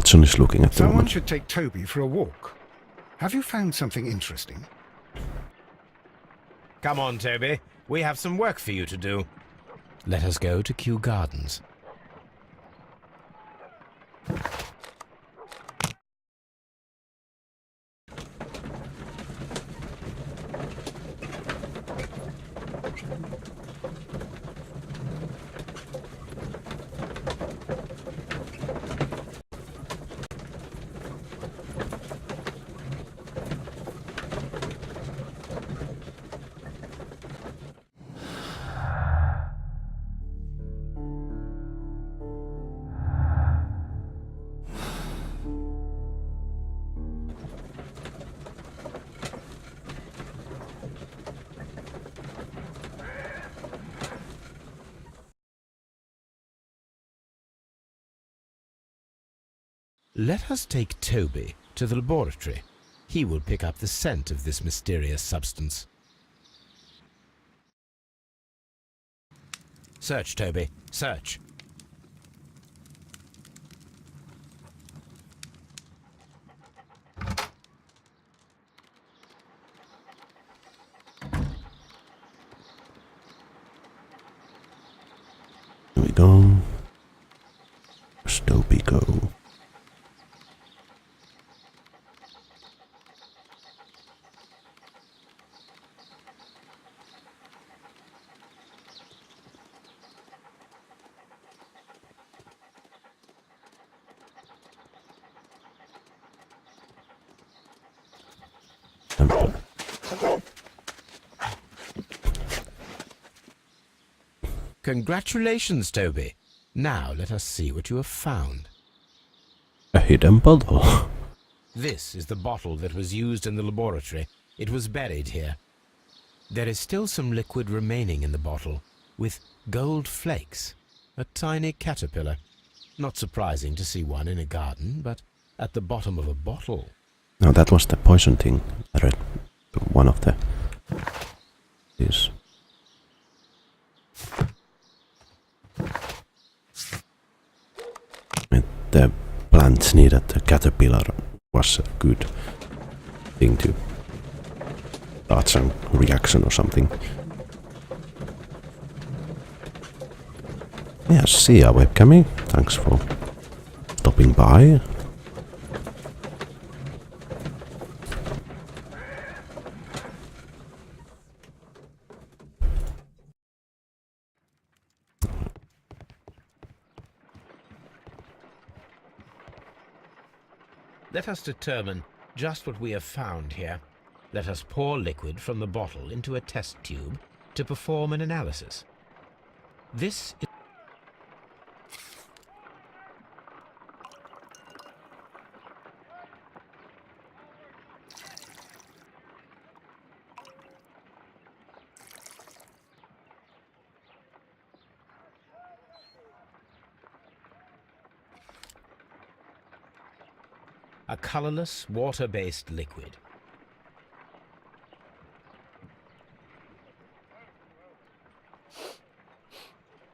Watson is looking at the Someone woman. should take Toby for a walk. Have you found something interesting? Come on, Toby. We have some work for you to do. Let us go to Kew Gardens. Let us take Toby to the laboratory. He will pick up the scent of this mysterious substance. Search, Toby. Search. Here we go. Where's Toby go? Congratulations, Toby. Now let us see what you have found. A hidden bottle. This is the bottle that was used in the laboratory. It was buried here. There is still some liquid remaining in the bottle, with gold flakes, a tiny caterpillar. Not surprising to see one in a garden, but at the bottom of a bottle. No, that was the poison thing. I read one of the... This. The plants needed a caterpillar was a good thing to start some reaction or something. Yes, see ya webcammy. Thanks for stopping by. Let us determine just what we have found here. Let us pour liquid from the bottle into a test tube to perform an analysis. This is a colorless, water-based liquid.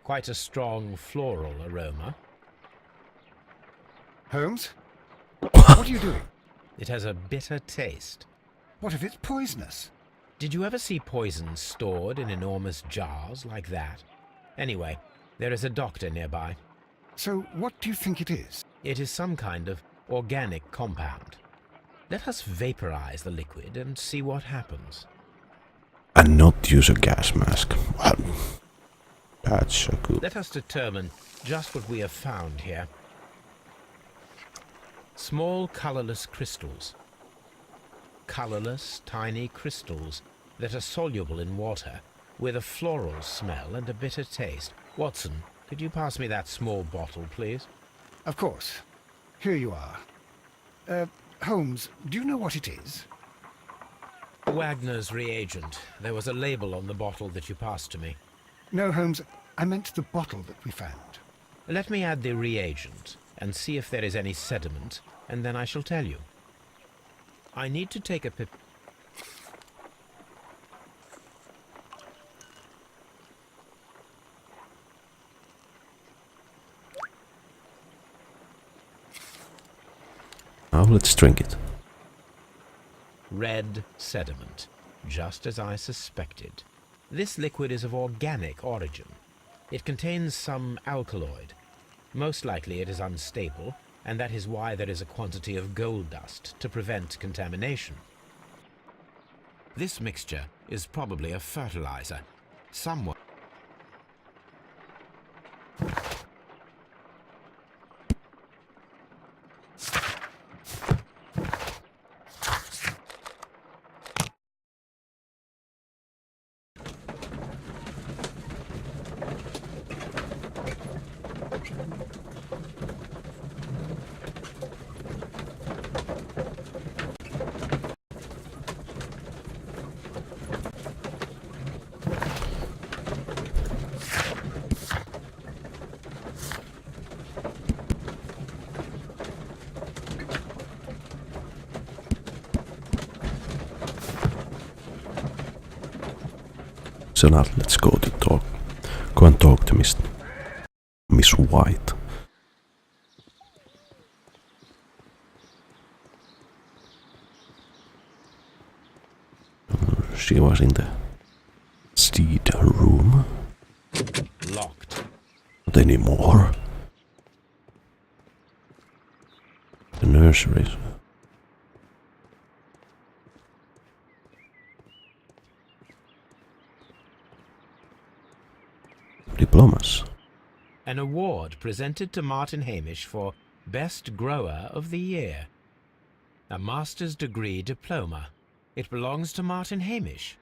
Quite a strong floral aroma. Holmes? What are you doing? It has a bitter taste. What if it's poisonous? Did you ever see poison stored in enormous jars like that? Anyway, there is a doctor nearby. So what do you think it is? It is some kind of organic compound. Let us vaporize the liquid and see what happens. And not use a gas mask. Well, that's so good. Let us determine just what we have found here. Small colorless crystals. Colorless, tiny crystals that are soluble in water, with a floral smell and a bitter taste. Watson, could you pass me that small bottle, please? Of course. Here you are. Holmes, do you know what it is? Wagner's reagent. There was a label on the bottle that you passed to me. No, Holmes, I meant the bottle that we found. Let me add the reagent and see if there is any sediment, and then I shall tell you. I need to take a pip... let's drink it. Red sediment, just as I suspected. This liquid is of organic origin. It contains some alkaloid. Most likely it is unstable, and that is why there is a quantity of gold dust to prevent contamination. This mixture is probably a fertilizer. Someone... So now let's go and talk to Miss White. She was in the seed room. Locked. Not anymore. The nurseries. Diplomas. An award presented to Martin Hamish for Best Grower of the Year. A master's degree diploma. It belongs to Martin Hamish.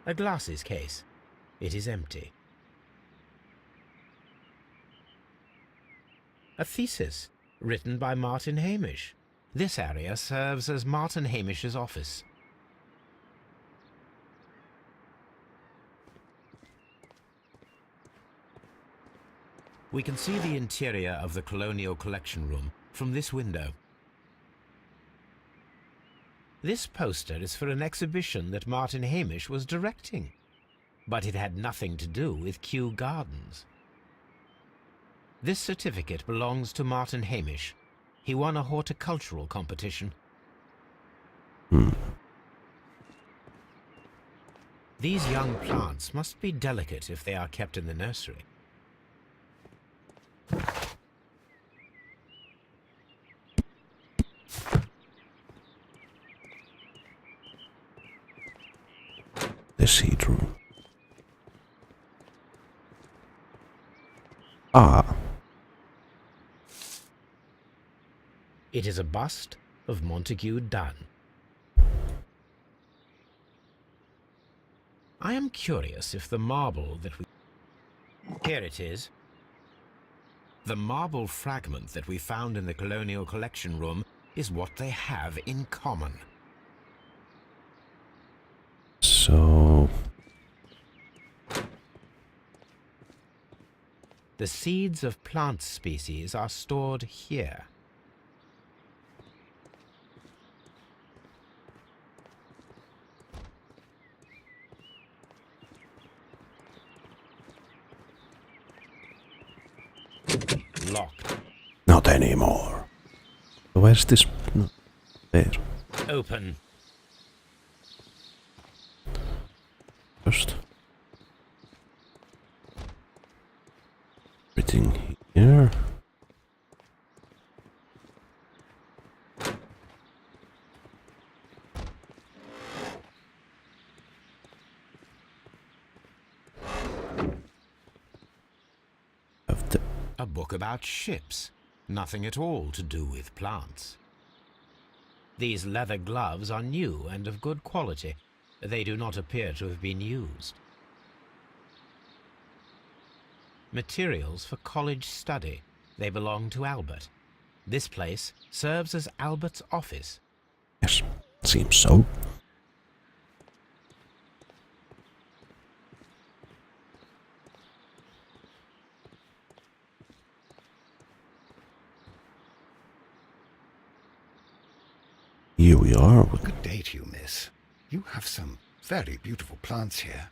A glasses case. It is empty. A thesis written by Martin Hamish. This area serves as Martin Hamish's office. We can see the interior of the Colonial Collection Room from this window. This poster is for an exhibition that Martin Hamish was directing, but it had nothing to do with Kew Gardens. This certificate belongs to Martin Hamish. He won a horticultural competition. These young plants must be delicate if they are kept in the nursery. The seed room. Ah. It is a bust of Montague Dunn. I am curious if the marble that we... Here it is. The marble fragment that we found in the Colonial Collection Room is what they have in common. So... The seeds of plant species are stored here. Locked. Not anymore. Where's this? No. There. Open. First. Everything here. A book about ships. Nothing at all to do with plants. These leather gloves are new and of good quality. They do not appear to have been used. Materials for college study. They belong to Albert. This place serves as Albert's office. Yes, seems so. Here we are. Good day to you, miss. You have some very beautiful plants here.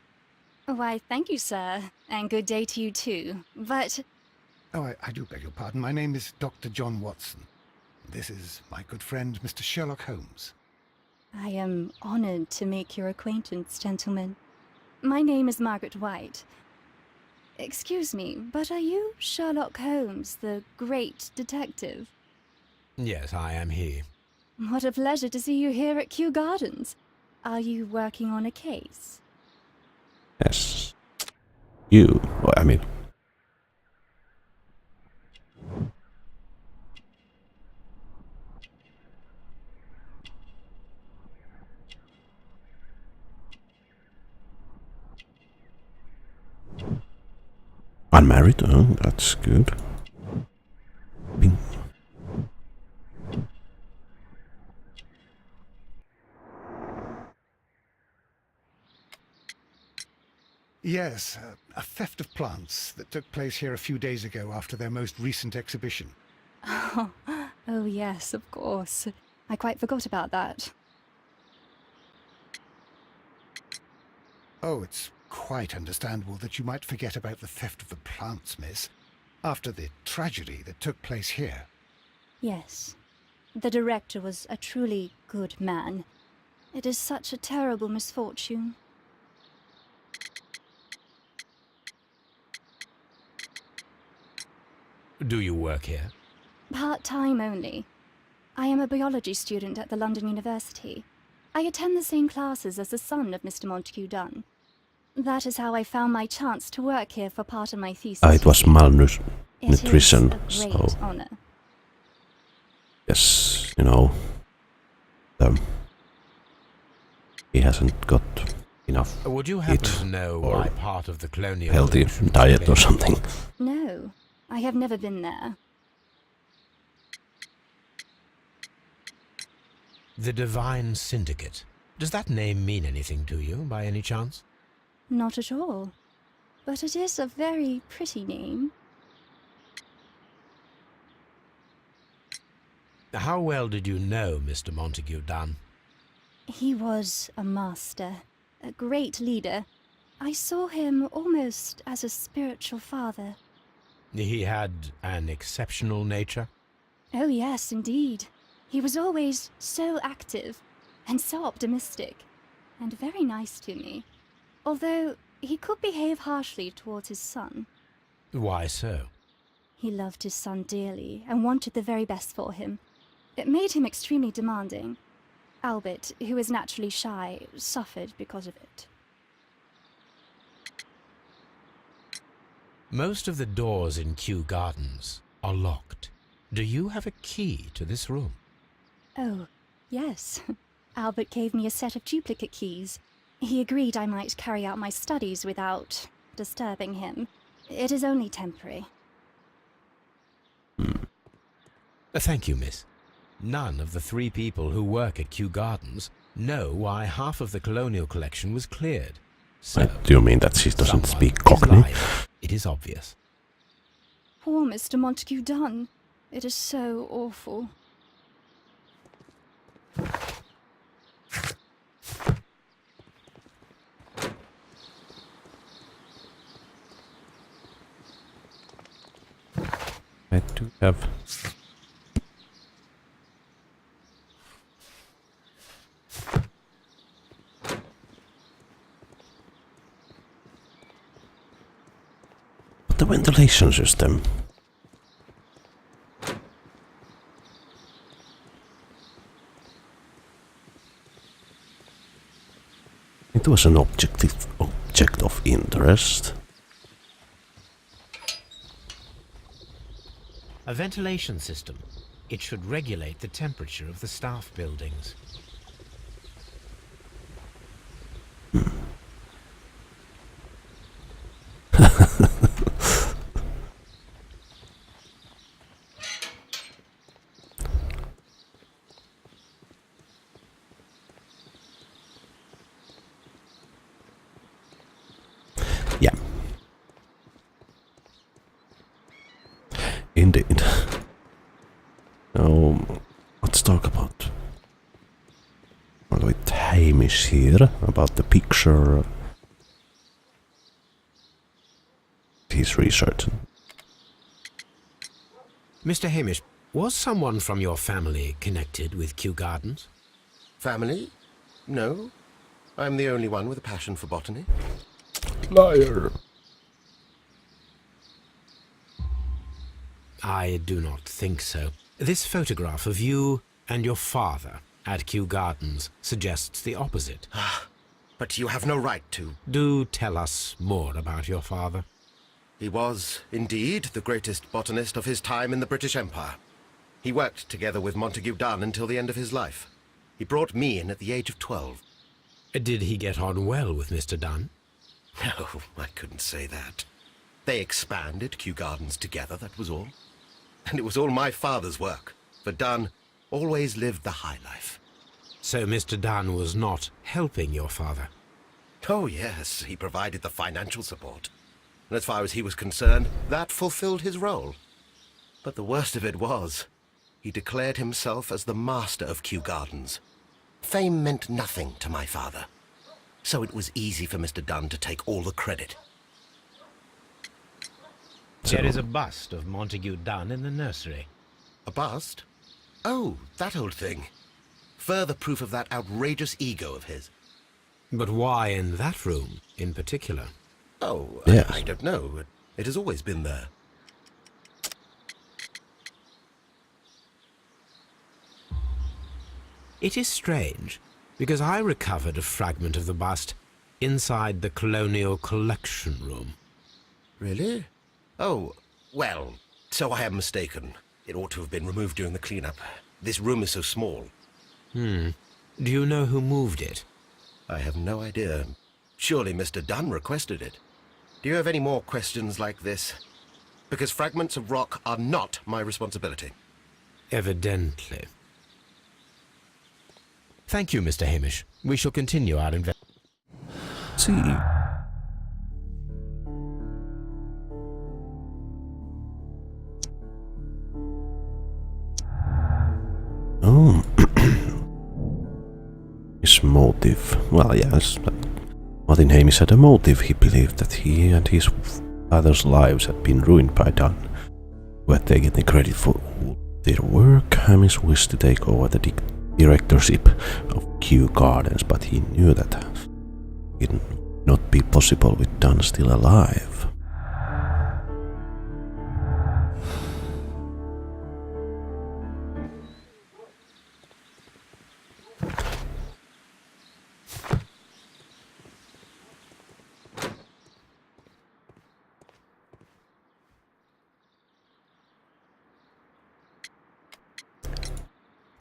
Why, thank you, sir, and good day to you too. But Oh, I do beg your pardon. My name is Dr. John Watson. This is my good friend, Mr. Sherlock Holmes. I am honored to make your acquaintance, gentlemen. My name is Margaret White. Excuse me, but are you Sherlock Holmes, the great detective? Yes, I am he. What a pleasure to see you here at Kew Gardens. Are you working on a case? Yes. You. Well, I mean. Unmarried? Oh, that's good. Pink. Yes, a theft of plants that took place here a few days ago after their most recent exhibition. Oh yes, of course. I quite forgot about that. Oh, it's quite understandable that you might forget about the theft of the plants, miss, after the tragedy that took place here. Yes. The director was a truly good man. It is such a terrible misfortune. Do you work here? Part-time only. I am a biology student at the London University. I attend the same classes as the son of Mr. Montague Dunn. That is how I found my chance to work here for part of my thesis. It was malnutrition, It is a so great honor. yes, you know, he hasn't got enough Would you happen eat to know or why part of the colonial healthy collection was diet or cleared? something. No, I have never been there. The Divine Syndicate. Does that name mean anything to you, by any chance? Not at all. But it is a very pretty name. How well did you know Mr. Montague Dunn? He was a master, a great leader. I saw him almost as a spiritual father. He had an exceptional nature? Oh yes, indeed. He was always so active and so optimistic and very nice to me. Although he could behave harshly towards his son. Why so? He loved his son dearly and wanted the very best for him. It made him extremely demanding. Albert, who is naturally shy, suffered because of it. Most of the doors in Kew Gardens are locked. Do you have a key to this room? Oh, yes. Albert gave me a set of duplicate keys. He agreed I might carry out my studies without disturbing him. It is only temporary. Thank you, miss. None of the 3 people who work at Kew Gardens know why half of the colonial collection was cleared. So, Do you mean that she doesn't someone speak is Cockney? lying. It is obvious. Poor Mr. Montague Dunn. It is so awful. I do have. But the ventilation system. It was an object of interest. A ventilation system. It should regulate the temperature of the staff buildings. Yeah. Indeed. Now, let's talk about a little bit Hamish Hamish here about the picture he's researching. Mr. Hamish, was someone from your family connected with Kew Gardens? Family? No. I'm the only one with a passion for botany. Liar. I do not think so. This photograph of you and your father at Kew Gardens suggests the opposite. But you have no right to. Do tell us more about your father. He was, indeed, the greatest botanist of his time in the British Empire. He worked together with Montague Dunn until the end of his life. He brought me in at the age of 12. Did he get on well with Mr. Dunn? No, I couldn't say that. They expanded Kew Gardens together, that was all. And it was all my father's work, for Dunn always lived the high life. So Mr. Dunn was not helping your father? Oh yes, he provided the financial support. And as far as he was concerned, that fulfilled his role. But the worst of it was, he declared himself as the master of Kew Gardens. Fame meant nothing to my father, so it was easy for Mr. Dunn to take all the credit. There is a bust of Montague Dunn in the nursery. A bust? Oh, that old thing. Further proof of that outrageous ego of his. But why in that room in particular? Oh, Yes. I don't know. It has always been there. It is strange, because I recovered a fragment of the bust inside the Colonial Collection Room. Really? Oh, well, so I am mistaken. It ought to have been removed during the cleanup. This room is so small. Do you know who moved it? I have no idea. Surely Mr. Dunn requested it. Do you have any more questions like this? Because fragments of rock are not my responsibility. Evidently. Thank you, Mr. Hamish. We shall continue our investigation. See. Oh. His motive. Well, yes. Martin Hamish had a motive. He believed that he and his father's lives had been ruined by Dunn, who had taken the credit for all their work. Hamish wished to take over the directorship of Kew Gardens, but he knew that it would not be possible with Dunn still alive.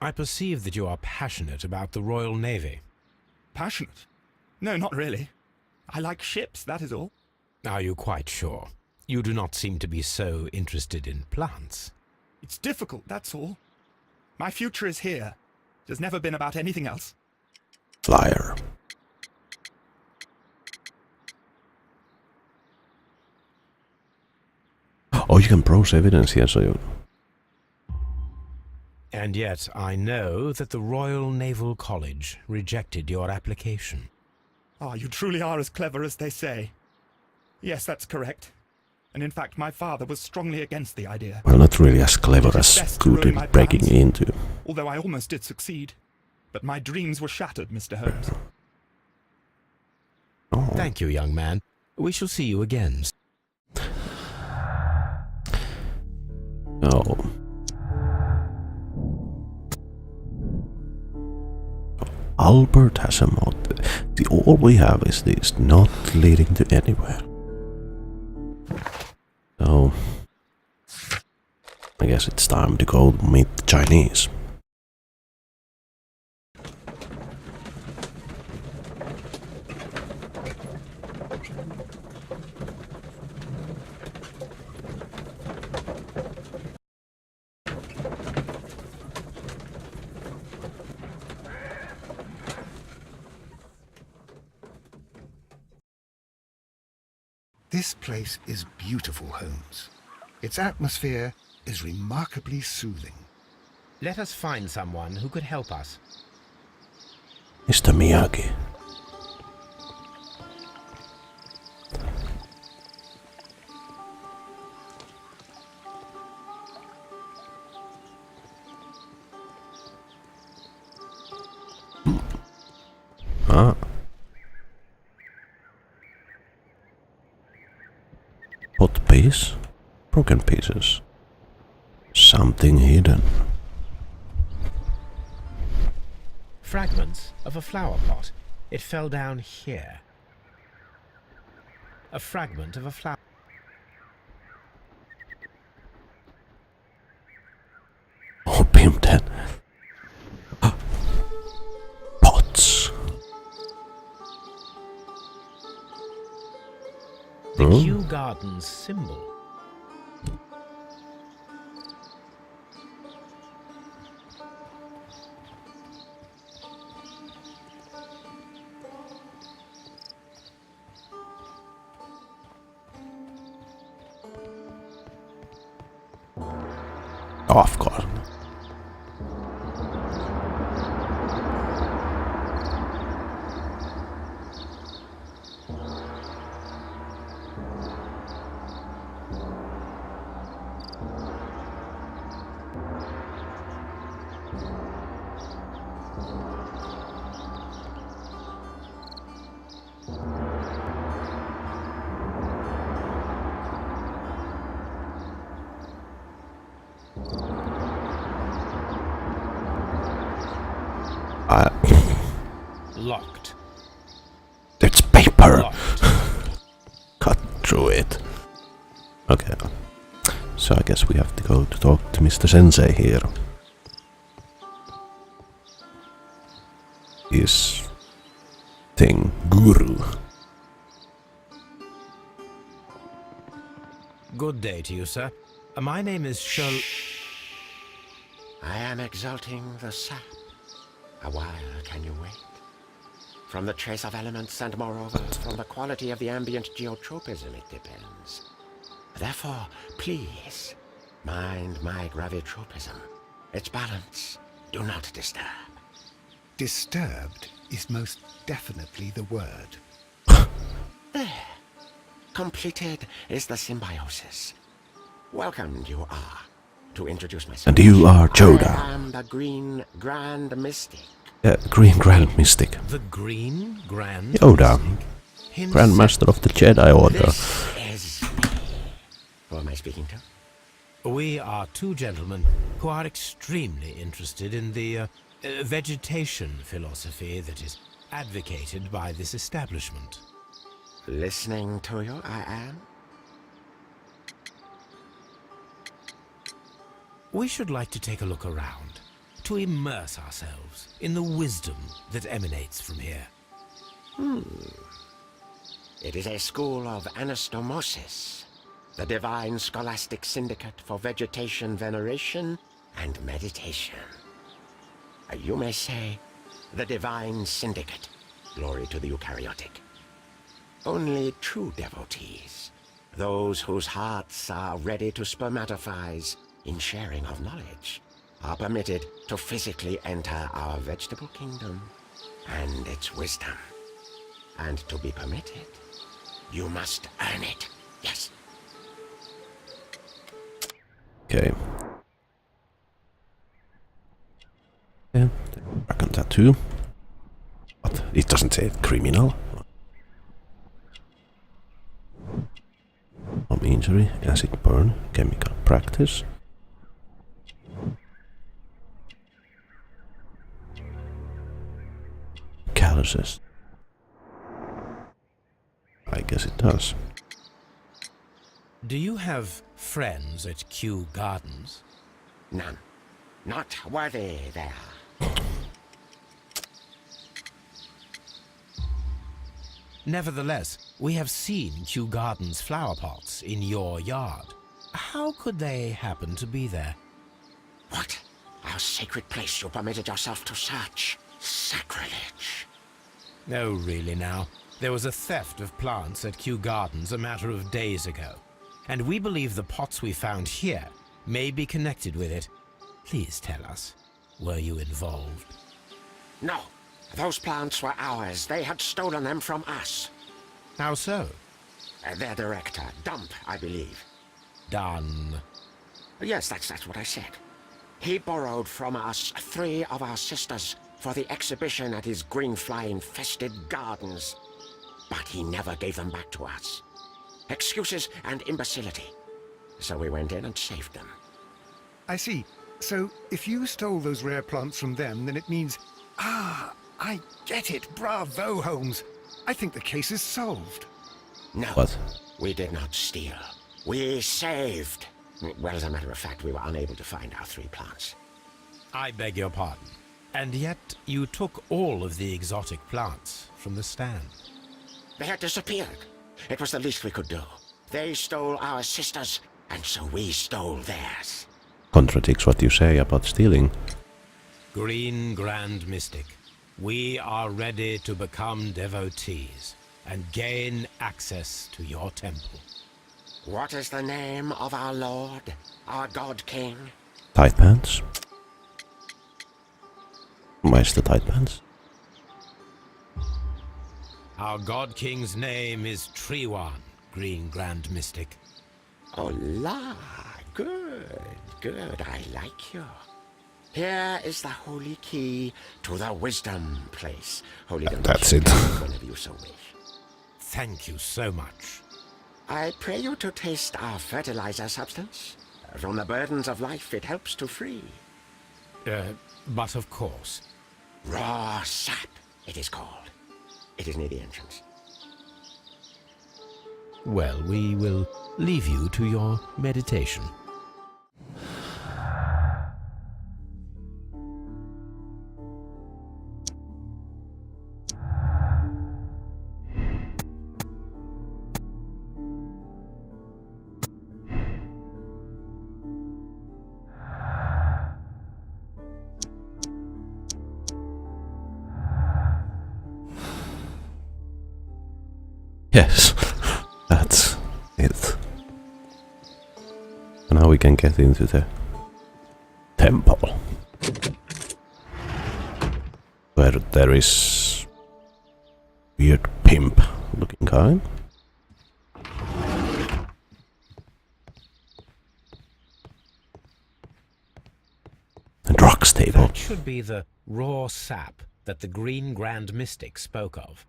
I perceive that you are passionate about the Royal Navy. Passionate? No, not really. I like ships, that is all. Are you quite sure? You do not seem to be so interested in plants. It's difficult, that's all. My future is here. It has never been about anything else. Liar. Oh, you can browse evidence here, so you... And yet I know that the Royal Naval College rejected your application. Ah, you truly are as clever as they say. Yes, that's correct. And in fact, my father was strongly against the idea. Well, not really as clever It is as best to good ruin in my breaking plans. into. Although I almost did succeed. But my dreams were shattered, Mr. Holmes. Oh. Thank you, young man. We shall see you again. No. Albert has a motive. All we have is this, not leading to anywhere. So, I guess it's time to go meet the Chinese. This place is beautiful, Holmes. Its atmosphere is remarkably soothing. Let us find someone who could help us. Mr. Miyagi. Ah. Pot piece? Broken pieces. Something hidden. Fragments of a flower pot. It fell down here. A fragment of a flower. Opium den. Pots. The Oh. Kew Gardens symbol. Oh, of course. Locked. It's paper. Locked. Cut through it. Okay. So I guess we have to go to talk to Mr. Sensei here. His thing, guru. Good day to you, sir. My name is I am exalting the sap. A while can you wait? From the trace of elements and moreover from the quality of the ambient geotropism it depends. Therefore, please, mind my gravitropism. Its balance, do not disturb. Disturbed is most definitely the word. There. Completed is the symbiosis. Welcomed you are. To introduce myself. And you are Joda. I am the Green Grand Mystic. Green Grand Mystic. The Green Grand Yoda. Himself. Grandmaster of the Jedi Order. This is me. Who am I speaking to? We are two gentlemen who are extremely interested in the vegetation philosophy that is advocated by this establishment. Listening to you, I am. We should like to take a look around, to immerse ourselves in the wisdom that emanates from here. It is a school of anastomosis, the divine scholastic syndicate for vegetation veneration and meditation. You may say, the divine syndicate, glory to the eukaryotic. Only true devotees, those whose hearts are ready to spermatophize in sharing of knowledge, are permitted to physically enter our vegetable kingdom and its wisdom. And to be permitted, you must earn it. Yes. Okay. Yeah, dragon tattoo. But it doesn't say criminal. Home injury, acid burn, chemical practice. Calluses. I guess it does. Do you have friends at Kew Gardens? None. Not worthy they are. Nevertheless, we have seen Kew Gardens flower pots in your yard. How could they happen to be there? What? Our sacred place you permitted yourself to search? Sacrilege. Oh, really now. There was a theft of plants at Kew Gardens a matter of days ago, and we believe the pots we found here may be connected with it. Please tell us, were you involved? No. Those plants were ours. They had stolen them from us. How so? Their director, Dump, I believe. Done. Yes, that's what I said. He borrowed from us 3 of our sisters for the exhibition at his green fly-infested gardens. But he never gave them back to us. Excuses and imbecility. So we went in and saved them. I see. So, if you stole those rare plants from them, then it means... Ah, I get it. Bravo, Holmes. I think the case is solved. No, What? we did not steal. We saved. Well, as a matter of fact, we were unable to find our 3 plants. I beg your pardon. And yet you took all of the exotic plants from the stand. They had disappeared. It was the least we could do. They stole our sisters, and so we stole theirs. Contradicts what you say about stealing. Green Grand Mystic, we are ready to become devotees and gain access to your temple. What is the name of our lord, our god king? Tight pants? Where's the tight pants? Our god king's name is Triwan, Green Grand Mystic. Oh la, good, good, I like you. Here is the holy key to the wisdom place. Holy That's it. Whenever you so wish. Thank you so much. I pray you to taste our fertilizer substance. From the burdens of life it helps to free. But of course. Raw sap, it is called. It is near the entrance. Well, we will leave you to your meditation. Yes, that's it. So now we can get into the temple, where there is weird pimp looking guy. A drugs table. That should be the raw sap that the Green Grand Mystic spoke of.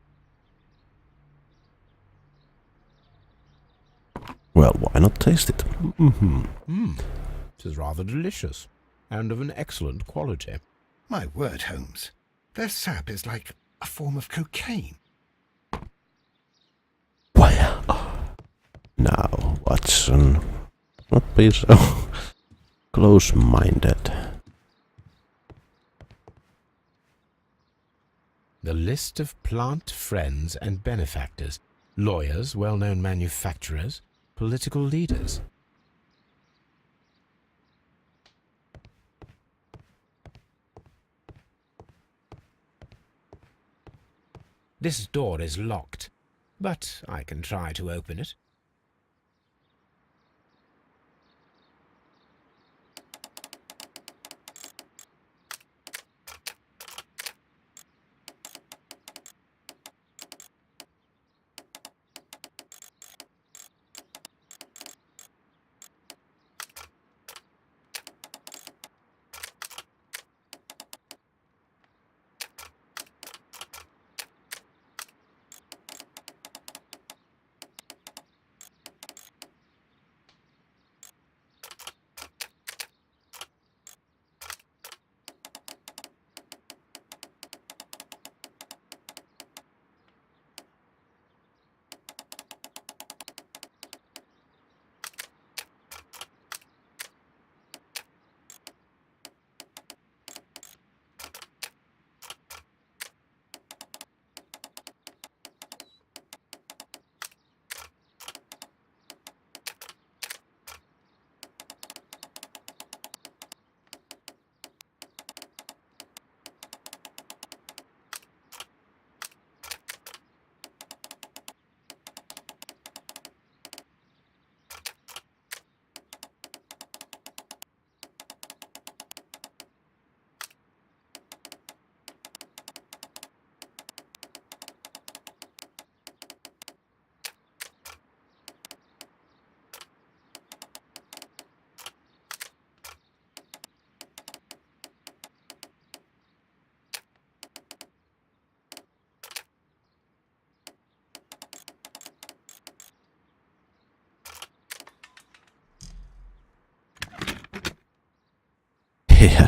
Well, why not taste it? It is rather delicious, and of an excellent quality. My word, Holmes. Their sap is like a form of cocaine. Well, now, Watson, not be so close-minded. The list of plant friends and benefactors, lawyers, well-known manufacturers, political leaders. This door is locked, but I can try to open it.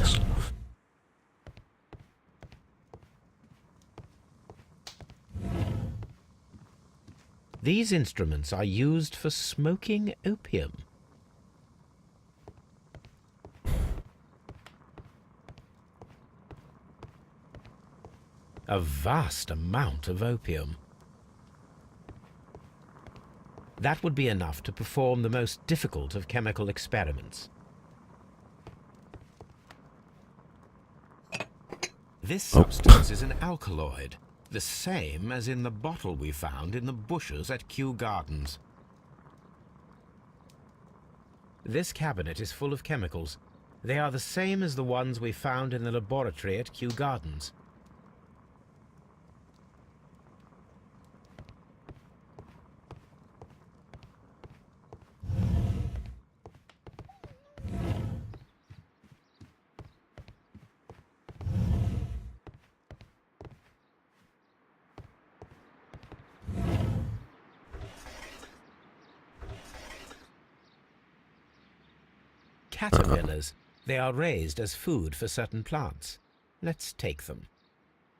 Yes. These instruments are used for smoking opium. A vast amount of opium. That would be enough to perform the most difficult of chemical experiments. This substance is an alkaloid, the same as in the bottle we found in the bushes at Kew Gardens. This cabinet is full of chemicals. They are the same as the ones we found in the laboratory at Kew Gardens. Caterpillars. They are raised as food for certain plants. Let's take them.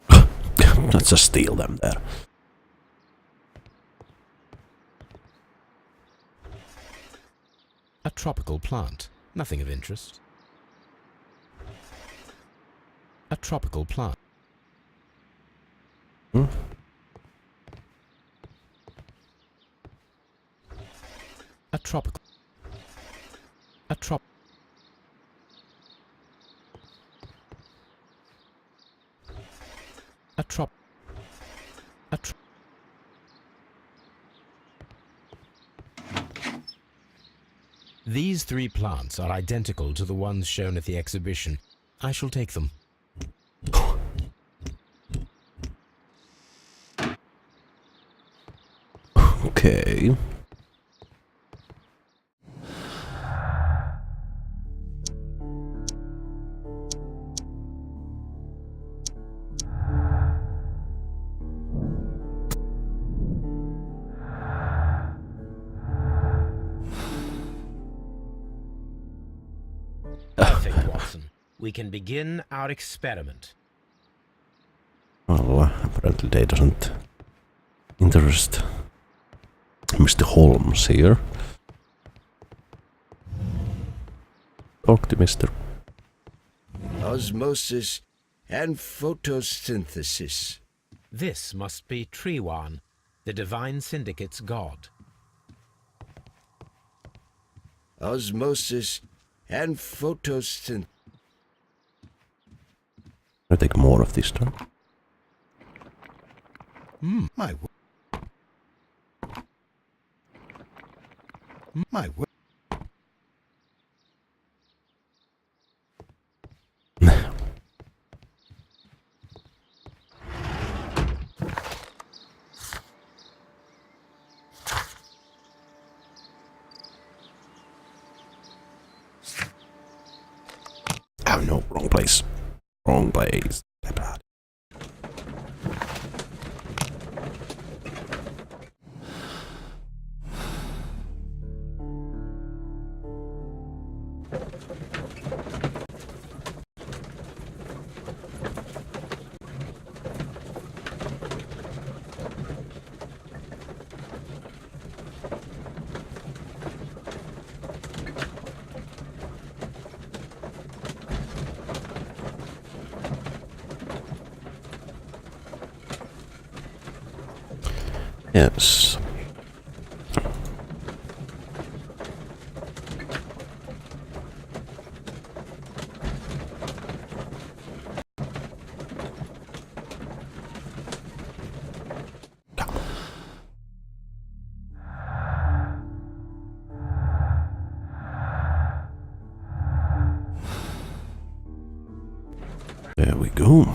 Let's just steal them there. A tropical plant. Nothing of interest. A tropical plant. Hmm? A tropical. A trop. A trop. A trop. These 3 plants are identical to the ones shown at the exhibition. I shall take them. Okay. Perfect, Watson. We can begin our experiment. Well, apparently they doesn't interest Mr. Holmes here. Talk to Mr. Osmosis and photosynthesis. This must be Triwan, the Divine Syndicate's god. Osmosis and photosynthesis. I take more of this time. My word. My word. Oh no, wrong place. Wrong place. Yes. There we go.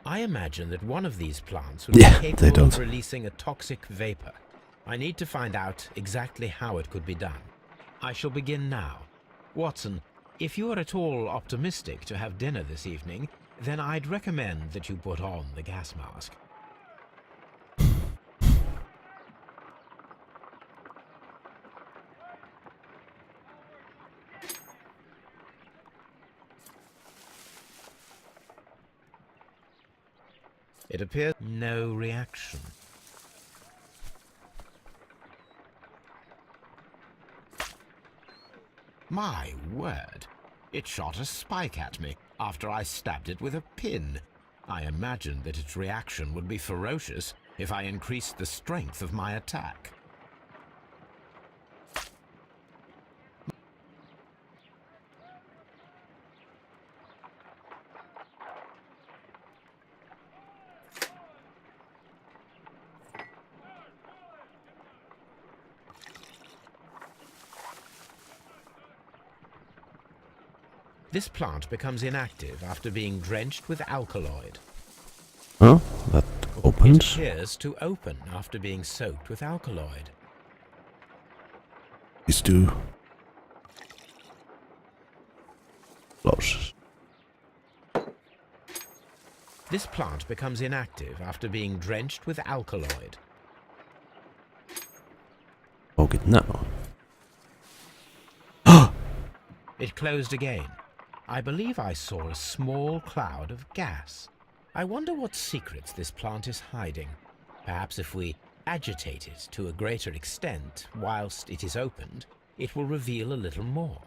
I imagine that one of these plants would Yeah, be they capable don't. of releasing a toxic vapor. I need to find out exactly how it could be done. I shall begin now. Watson, if you are at all optimistic to have dinner this evening, then I'd recommend that you put on the gas mask. It appears no reaction. My word! It shot a spike at me after I stabbed it with a pin. I imagined that its reaction would be ferocious if I increased the strength of my attack. This plant becomes inactive after being drenched with alkaloid. Huh? That It opens? appears to open after being soaked with alkaloid. These two closes. This plant becomes inactive after being drenched with alkaloid. Poke it now. It closed again. I believe I saw a small cloud of gas. I wonder what secrets this plant is hiding. Perhaps if we agitate it to a greater extent whilst it is opened, it will reveal a little more.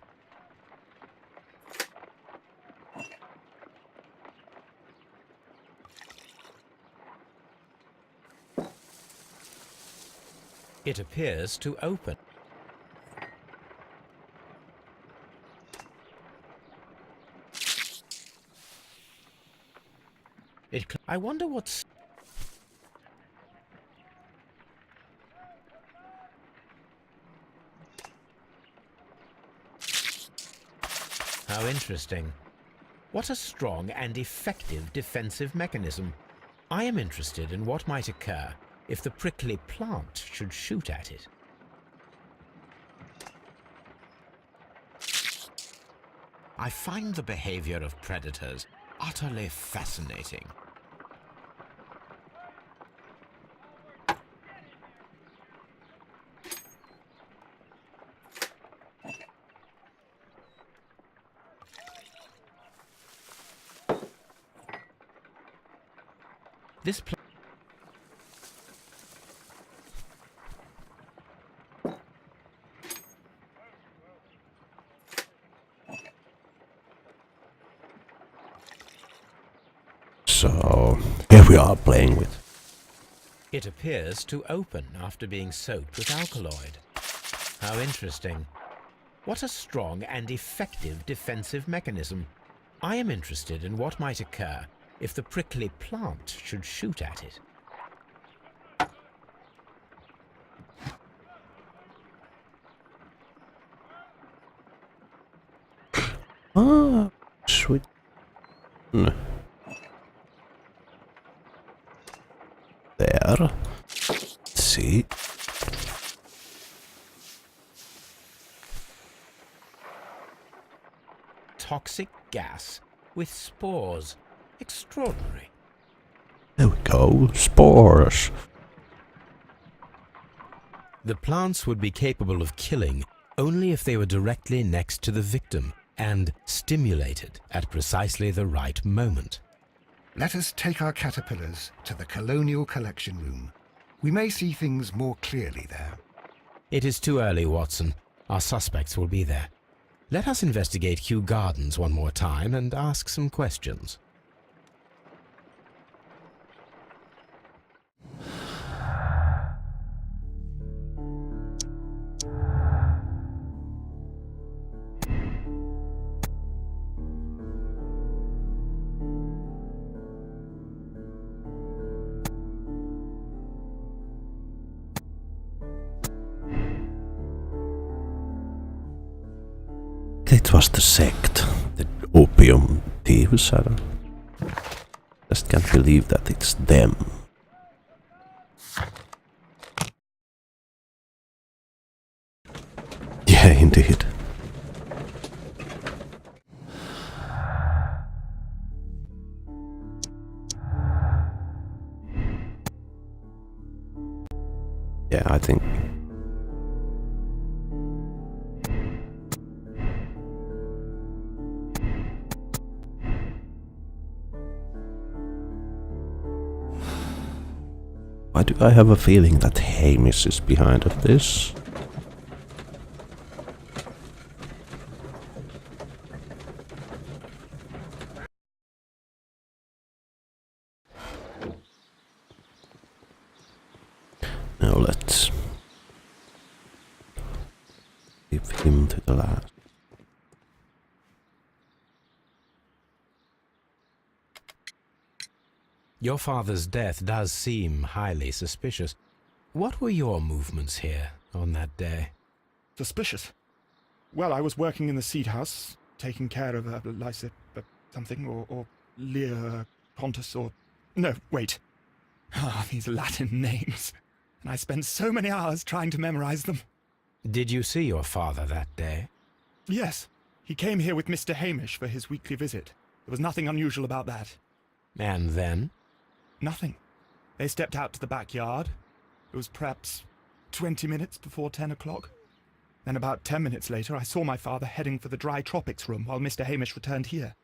It appears to open. I wonder what's... How interesting. What a strong and effective defensive mechanism. I am interested in what might occur if the prickly plant should shoot at it. I find the behavior of predators utterly fascinating. This So here we are playing with. It appears to open after being soaked with alkaloid. How interesting. What a strong and effective defensive mechanism. I am interested in what might occur if the prickly plant should shoot at it. Ah, sweet. There. Let's see. Toxic gas with spores. Extraordinary. There we go. Spores. The plants would be capable of killing only if they were directly next to the victim and stimulated at precisely the right moment. Let us take our caterpillars to the Colonial Collection Room. We may see things more clearly there. It is too early, Watson. Our suspects will be there. Let us investigate Kew Gardens one more time and ask some questions. It was the sect, the opium thieves. I just can't believe that it's them. Yeah, indeed. Yeah, I think. Why do I have a feeling that Hamish is behind of this? Now let's give him to the last. Your father's death does seem highly suspicious. What were your movements here on that day? Suspicious. Well, I was working in the seed house, taking care of Lysa something, or Lear Pontus, or... No, wait. Ah, these Latin names. And I spent so many hours trying to memorize them. Did you see your father that day? Yes. He came here with Mr. Hamish for his weekly visit. There was nothing unusual about that. And then? Nothing. They stepped out to the backyard. It was perhaps 20 minutes before 10 o'clock. Then about 10 minutes later, I saw my father heading for the dry tropics room while Mr. Hamish returned here.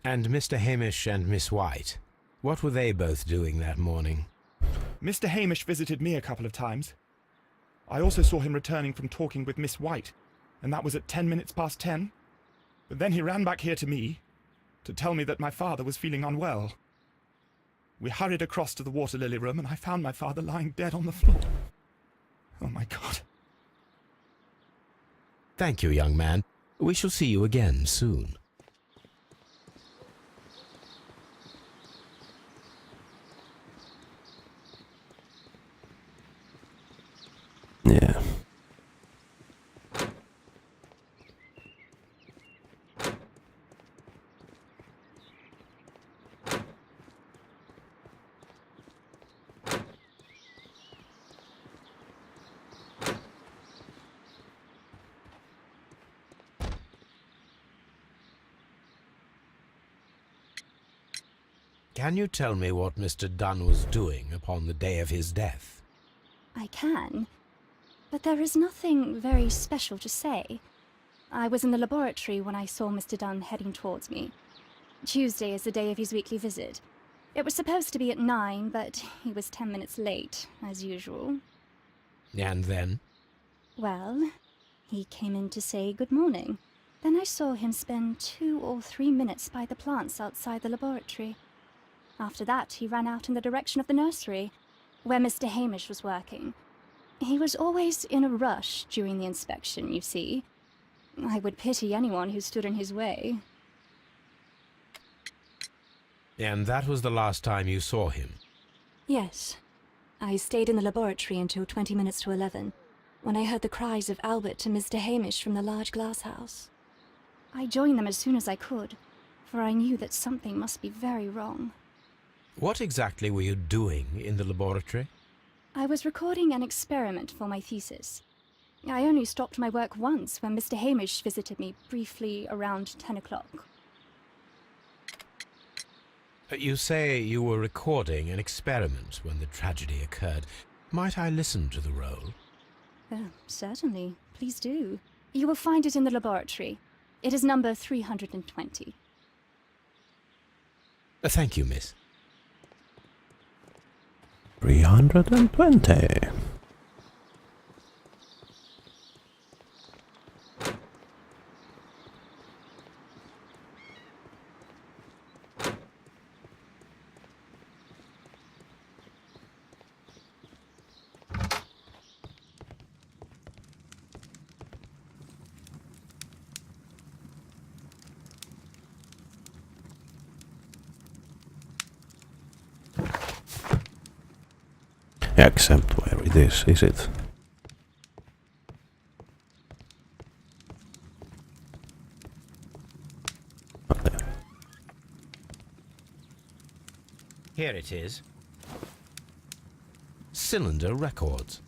And Mr. Hamish and Miss White, what were they both doing that morning? Mr. Hamish visited me a couple of times. I also saw him returning from talking with Miss White, and that was at 10 minutes past 10. But then he ran back here to me to tell me that my father was feeling unwell. We hurried across to the water lily room, and I found my father lying dead on the floor. Oh my God. Thank you, young man. We shall see you again soon. Yeah. Can you tell me what Mr. Dunn was doing upon the day of his death? I can, but there is nothing very special to say. I was in the laboratory when I saw Mr. Dunn heading towards me. Tuesday is the day of his weekly visit. It was supposed to be at 9, but he was 10 minutes late, as usual. And then? Well, he came in to say good morning. Then I saw him spend 2 or 3 minutes by the plants outside the laboratory. After that, he ran out in the direction of the nursery, where Mr. Hamish was working. He was always in a rush during the inspection, you see. I would pity anyone who stood in his way. And that was the last time you saw him? Yes. I stayed in the laboratory until 20 minutes to 11, when I heard the cries of Albert and Mr. Hamish from the large glass house. I joined them as soon as I could, for I knew that something must be very wrong. What exactly were you doing in the laboratory? I was recording an experiment for my thesis. I only stopped my work once when Mr. Hamish visited me briefly around 10 o'clock. You say you were recording an experiment when the tragedy occurred. Might I listen to the roll? Certainly. Please do. You will find it in the laboratory. It is number 320. Thank you, miss. 320. Except where it is it? Up there. Here it is. Cylinder Records.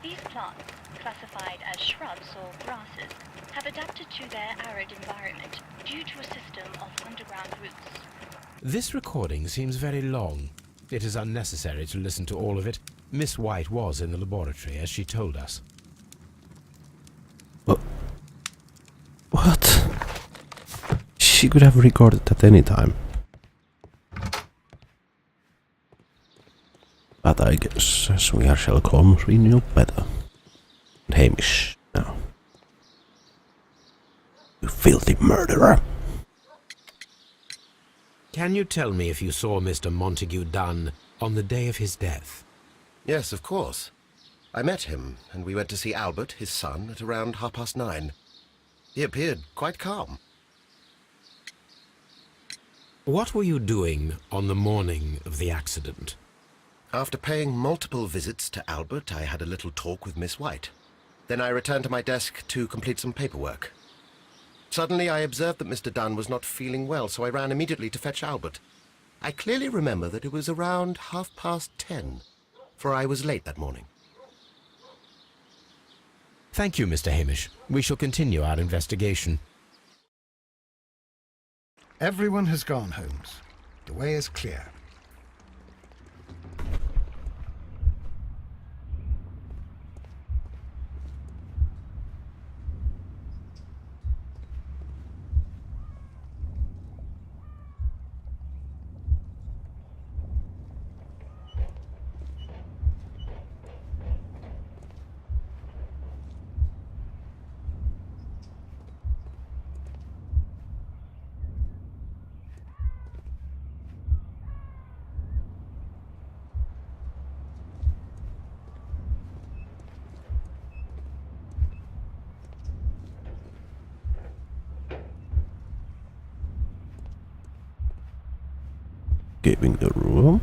These plants, classified as shrubs or grasses, have adapted to their arid environment due to a system of underground roots. This recording seems very long. It is unnecessary to listen to all of it. Miss White was in the laboratory, as she told us. she could have recorded at any time. But I guess as we are Sherlock Holmes, we know better. And Hamish, now. You filthy murderer. Can you tell me if you saw Mr. Montague Dunn on the day of his death? Yes, of course. I met him, and we went to see Albert, his son, at around 9:30. He appeared quite calm. What were you doing on the morning of the accident? After paying multiple visits to Albert, I had a little talk with Miss White. Then I returned to my desk to complete some paperwork. Suddenly I observed that Mr. Dunn was not feeling well, so I ran immediately to fetch Albert. I clearly remember that it was around 10:30, for I was late that morning. Thank you, Mr. Hamish. We shall continue our investigation. Everyone has gone, Holmes. The way is clear. Giving the room.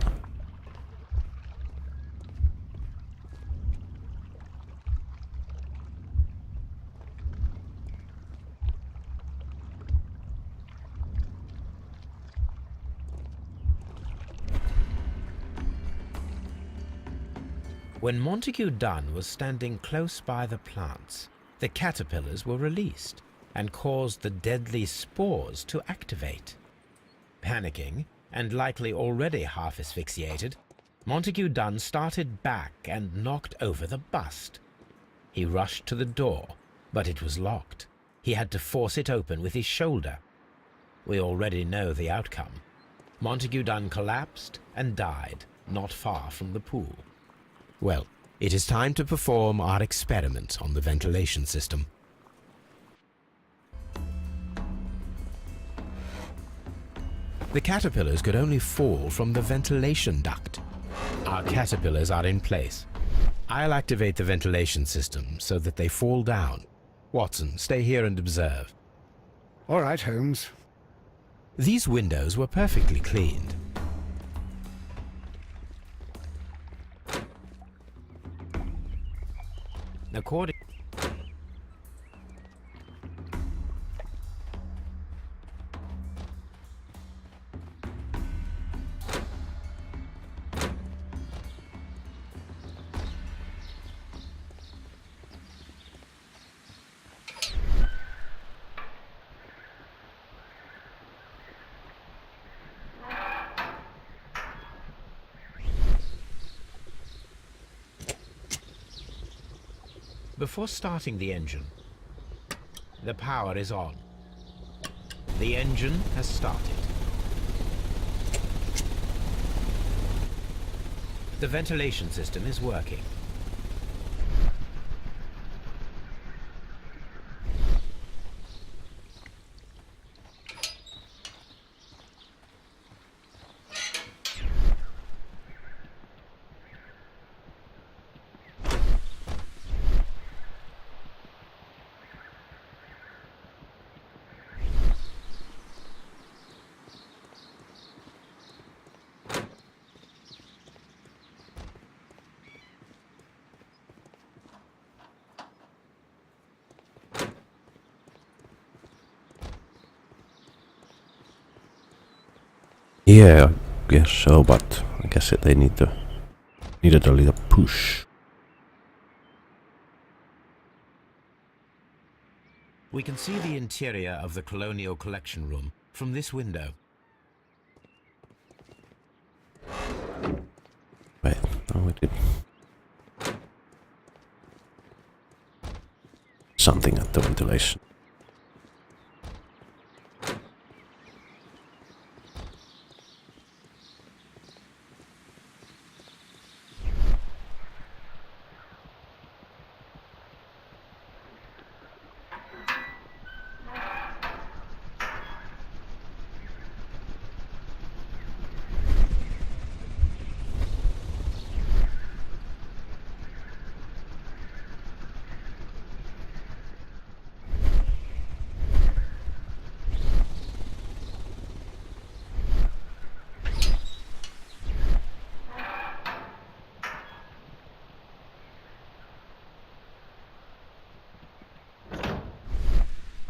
When Montague Dunn was standing close by the plants, the caterpillars were released and caused the deadly spores to activate. Panicking, and likely already half asphyxiated, Montague Dunn started back and knocked over the bust. He rushed to the door, but it was locked. He had to force it open with his shoulder. We already know the outcome. Montague Dunn collapsed and died not far from the pool. Well, it is time to perform our experiment on the ventilation system. The caterpillars could only fall from the ventilation duct. Our caterpillars are in place. I'll activate the ventilation system so that they fall down. Watson, stay here and observe. All right, Holmes. These windows were perfectly cleaned. According Before starting the engine, the power is on. The engine has started. The ventilation system is working. Yeah, I guess so, but I guess they needed a little push. We can see the interior of the Colonial Collection Room from this window. Wait, no, we did something at the ventilation.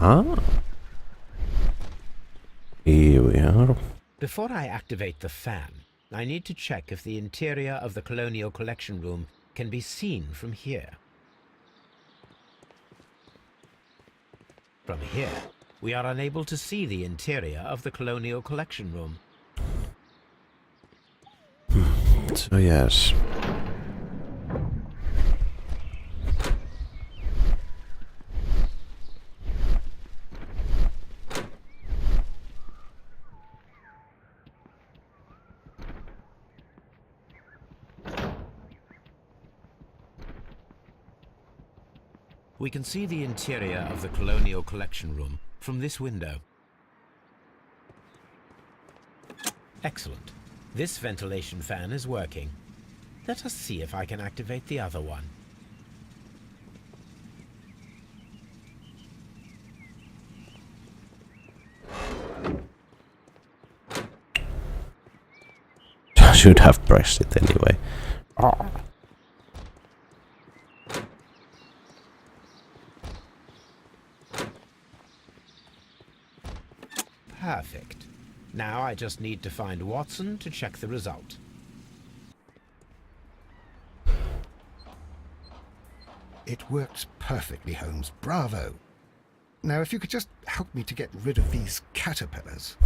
Ah. Here we are. Before I activate the fan, I need to check if the interior of the Colonial Collection Room can be seen from here. From here, we are unable to see the interior of the Colonial Collection Room. So yes. We can see the interior of the Colonial Collection Room from this window. Excellent. This ventilation fan is working. Let us see if I can activate the other one. I should have pressed it anyway. Oh. Perfect. Now I just need to find Watson to check the result. It works perfectly, Holmes. Bravo. Now, if you could just help me to get rid of these caterpillars.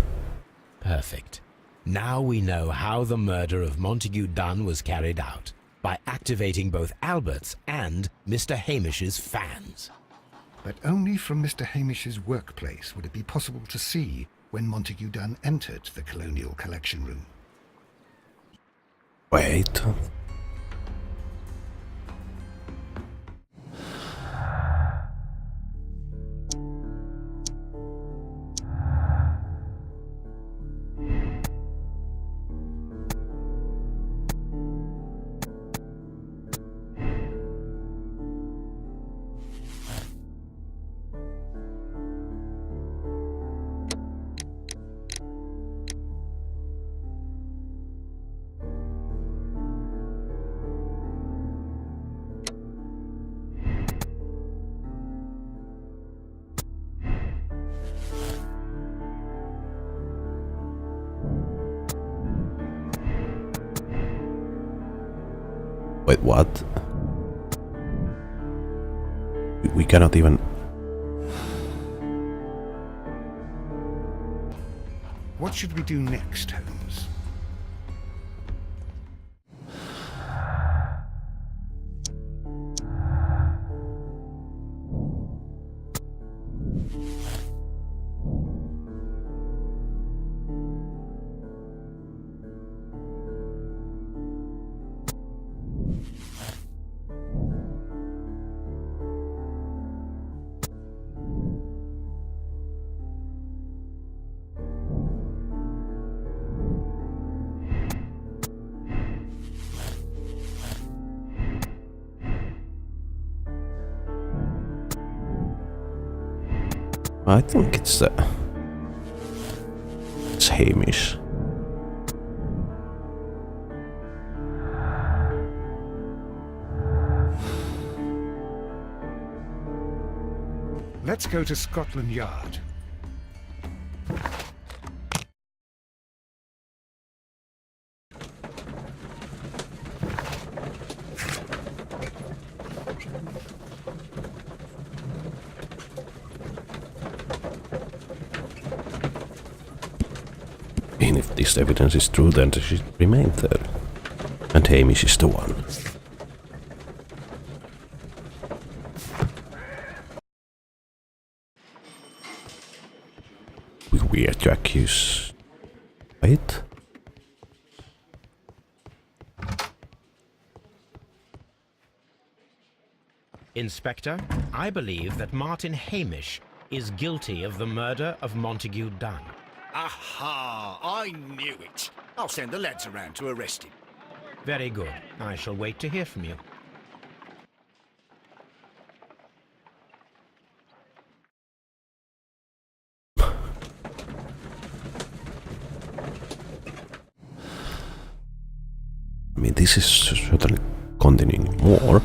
Perfect. Now we know how the murder of Montague Dunn was carried out, by activating both Albert's and Mr. Hamish's fans. But only from Mr. Hamish's workplace would it be possible to see when Montague Dunn entered the Colonial Collection Room. Wait. Wait, what? We cannot even... What should we do next, Holmes? I think it's Hamish. Let's go to Scotland Yard. And if this evidence is true, then she should remain there. And Hamish is the one. We are to accuse... Wait? Inspector, I believe that Martin Hamish is guilty of the murder of Montague Dunn. Aha! I knew it. I'll send the lads around to arrest him. Very good. I shall wait to hear from you. I mean, this is certainly continuing more.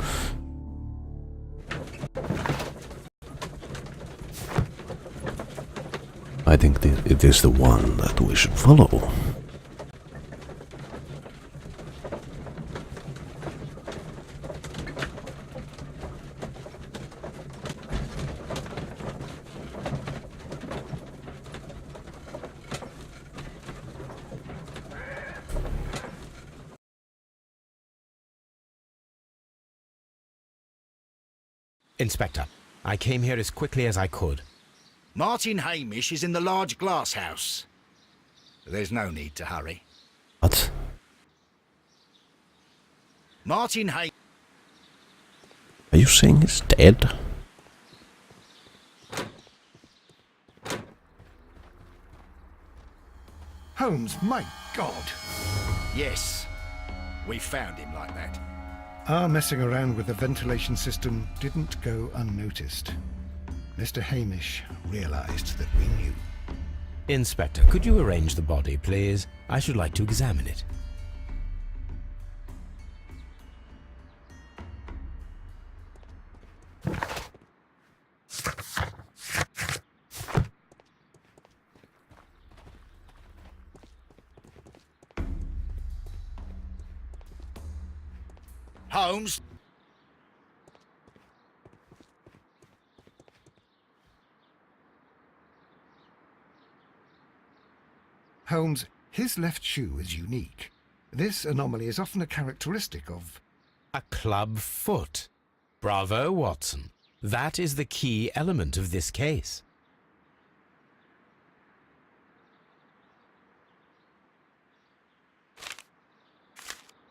I think it is the one that we should follow. Inspector, I came here as quickly as I could. Martin Hamish is in the large glass house. There's no need to hurry. What? Martin Hamish... Are you saying he's dead? Holmes, my God! Yes, we found him like that. Our messing around with the ventilation system didn't go unnoticed. Mr. Hamish realized that we knew. Inspector, could you arrange the body, please? I should like to examine it. Holmes? Holmes, his left shoe is unique. This anomaly is often a characteristic of... A club foot. Bravo, Watson. That is the key element of this case.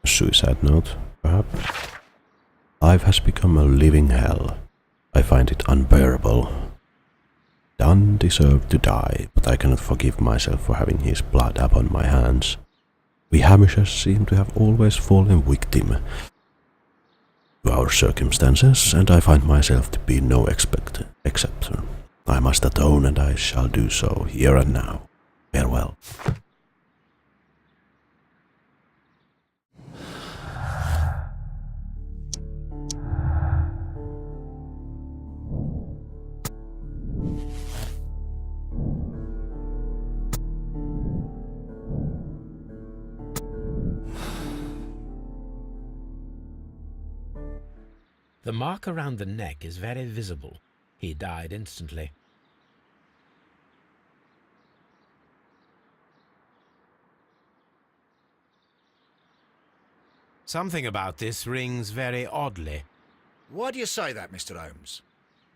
A suicide note, perhaps? Life has become a living hell. I find it unbearable. Dunn deserved to die, but I cannot forgive myself for having his blood upon my hands. We Hamishes seem to have always fallen victim to our circumstances, and I find myself to be no exception. I must atone, and I shall do so here and now. Farewell. The mark around the neck is very visible. He died instantly. Something about this rings very oddly. Why do you say that, Mr. Holmes?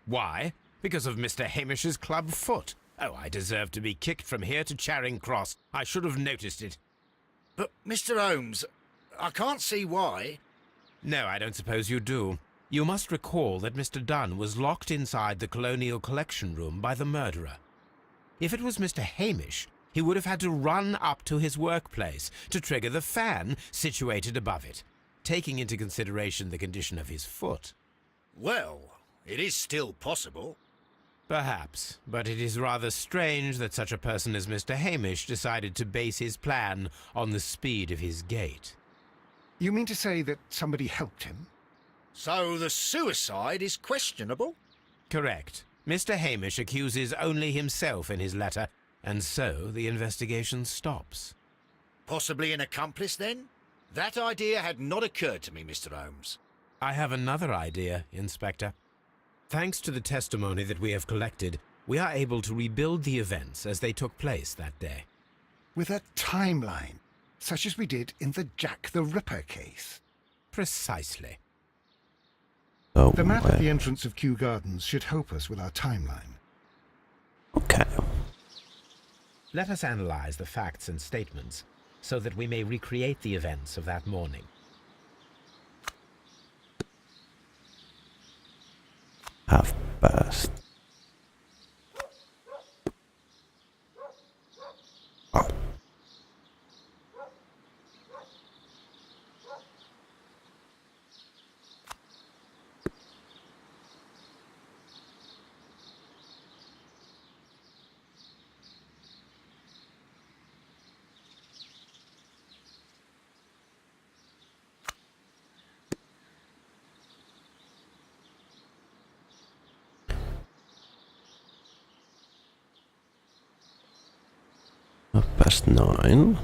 Why? Because of Mr. Hamish's club foot. Oh, I deserve to be kicked from here to Charing Cross. I should have noticed it. But, Mr. Holmes, I can't see why. No, I don't suppose you do. You must recall that Mr. Dunn was locked inside the Colonial Collection Room by the murderer. If it was Mr. Hamish, he would have had to run up to his workplace to trigger the fan situated above it, taking into consideration the condition of his foot. Well, it is still possible. Perhaps, but it is rather strange that such a person as Mr. Hamish decided to base his plan on the speed of his gait. You mean to say that somebody helped him? So the suicide is questionable? Correct. Mr. Hamish accuses only himself in his letter, and so the investigation stops. Possibly an accomplice, then? That idea had not occurred to me, Mr. Holmes. I have another idea, Inspector. Thanks to the testimony that we have collected, we are able to rebuild the events as they took place that day. With a timeline, such as we did in the Jack the Ripper case. Precisely. So, The map at the entrance of Kew Gardens should help us with our timeline. okay. Let us analyze the facts and statements so that we may recreate the events of that morning. Half past. Oh. 9:30.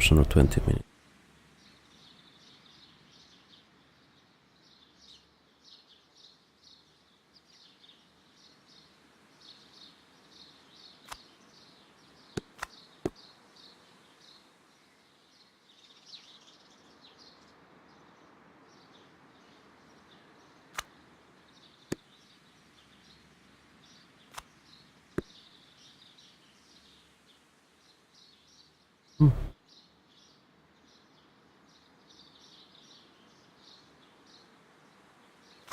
So 20 minutes. Hmm.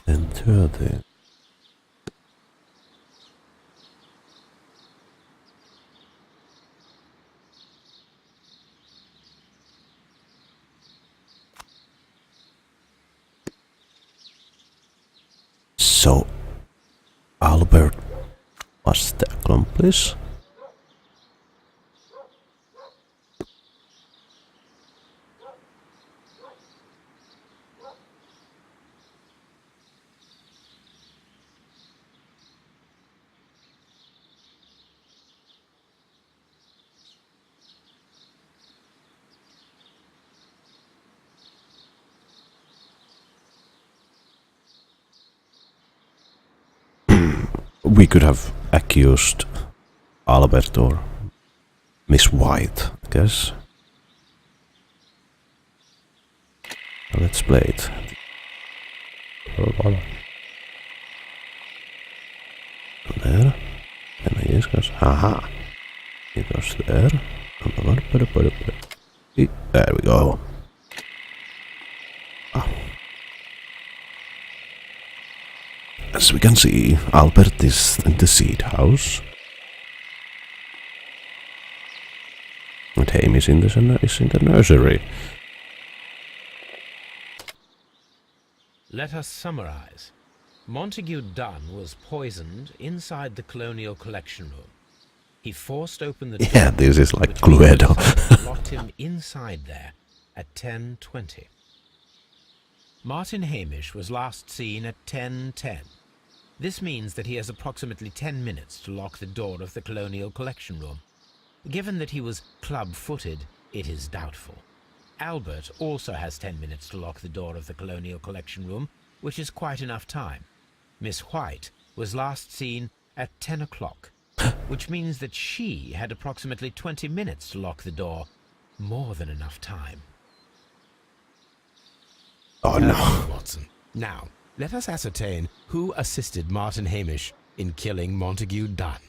10:30. So Albert was the accomplice? We could have accused Albert or Miss White, I guess. Let's play it. There. And he goes, haha. He goes there. There we go. Ah. As we can see, Albert is in the seed house. And Hamish is in the nursery. Let us summarize. Montague Dunn was poisoned inside the Colonial Collection Room. He forced open the door. Yeah, this is like which Cluedo. locked him inside there at 10:20. Martin Hamish was last seen at 10:10. This means that he has approximately 10 minutes to lock the door of the Colonial Collection Room. Given that he was club-footed, it is doubtful. Albert also has 10 minutes to lock the door of the Colonial Collection Room, which is quite enough time. Miss White was last seen at 10 o'clock, which means that she had approximately 20 minutes to lock the door. More than enough time. Oh no. Watson. Now, let us ascertain who assisted Martin Hamish in killing Montague Dunn.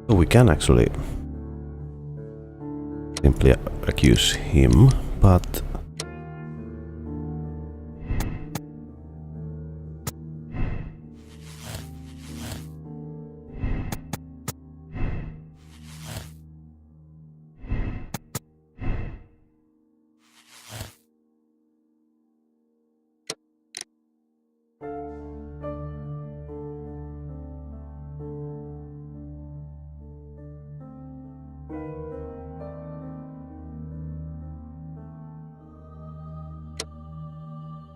So we can actually simply accuse him, but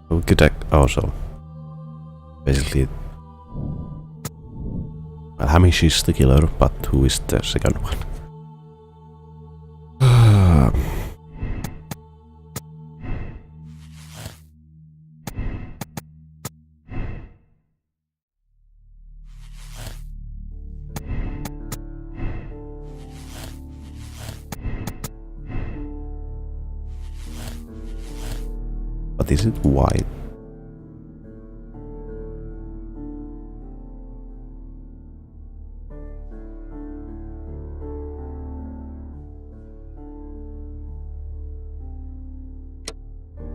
we could also basically Well, Hamish is the killer, but who is the second one? But is it white?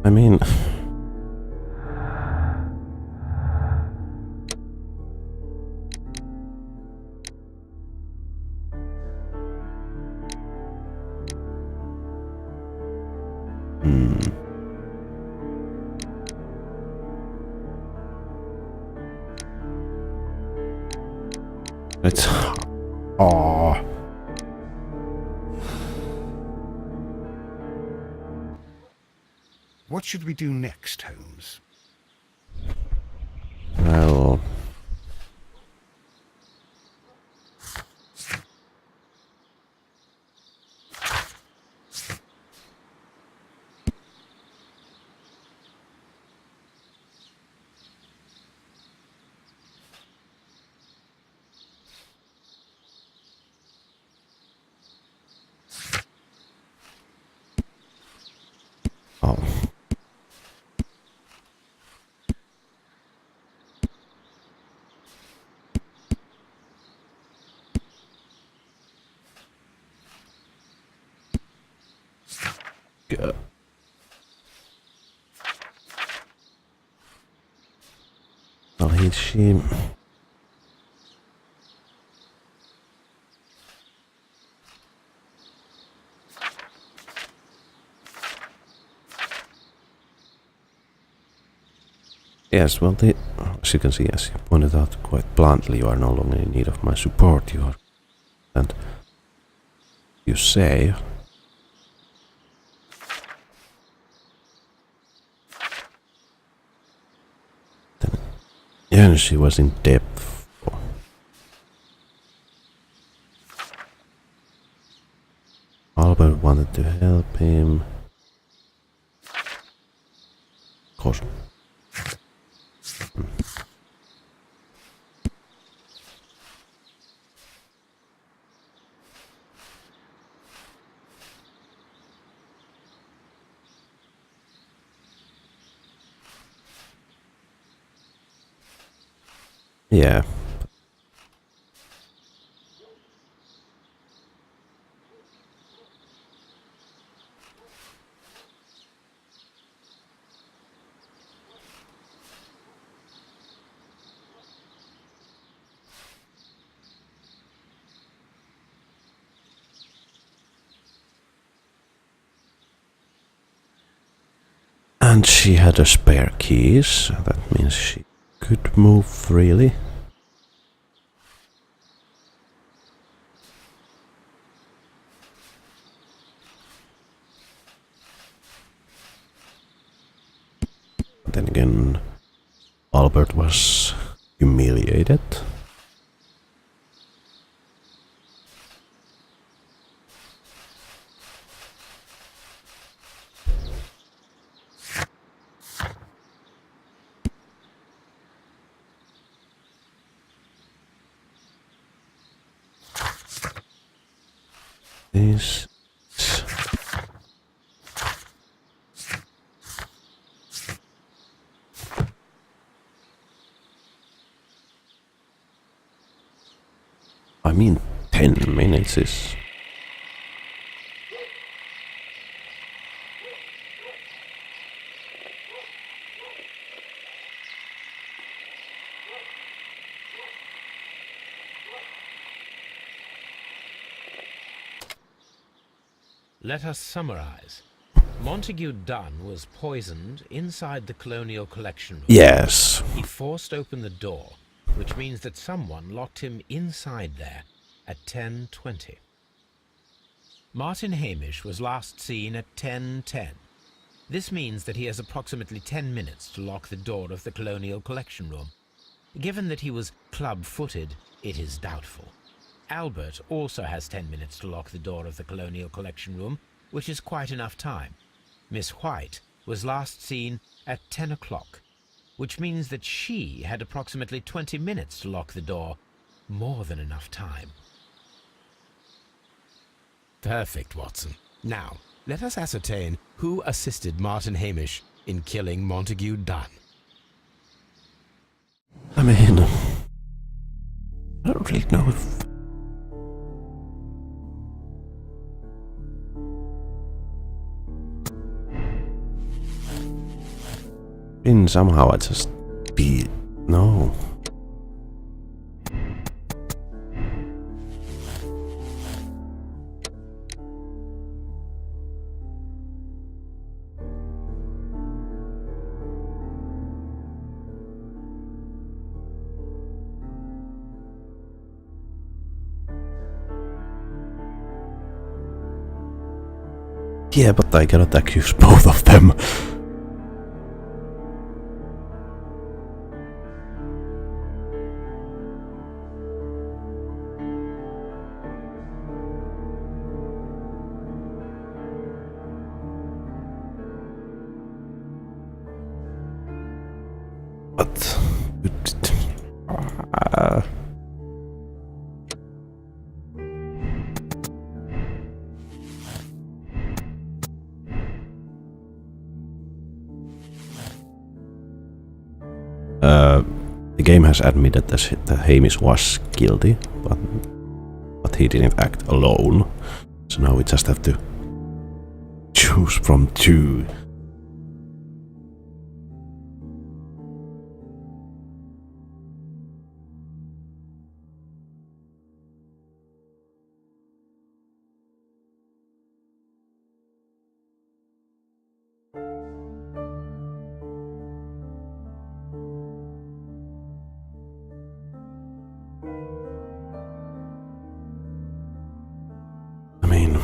I mean... It's... Oh. What should we do next, Holmes? Well... Oh. Good. Well, she... Yes, well, as you can see, as you pointed out quite bluntly, you are no longer in need of my support. You are... And... You say... Then... Yeah, she was in debt. Albert wanted to help him. Of course. Yeah. And she had a spare keys, so that means she could move freely. Then again, Albert was humiliated. This... I mean, 10 minutes is... Let us summarize. Montague Dunn was poisoned inside the Colonial Collection Room. Yes. He forced open the door, which means that someone locked him inside there at 10:20. Martin Hamish was last seen at 10:10. This means that he has approximately 10 minutes to lock the door of the Colonial Collection Room. Given that he was club-footed, it is doubtful. Albert also has 10 minutes to lock the door of the Colonial Collection Room, which is quite enough time. Miss White was last seen at 10 o'clock, which means that she had approximately 20 minutes to lock the door. More than enough time. Perfect, Watson. Now, let us ascertain who assisted Martin Hamish in killing Montague Dunn. I mean, I don't really know if... In somehow I just be... No. Yeah, but I cannot accuse both of them. But... the game has admitted that Hamish was guilty, but he didn't act alone. So now we just have to choose from two. I mean...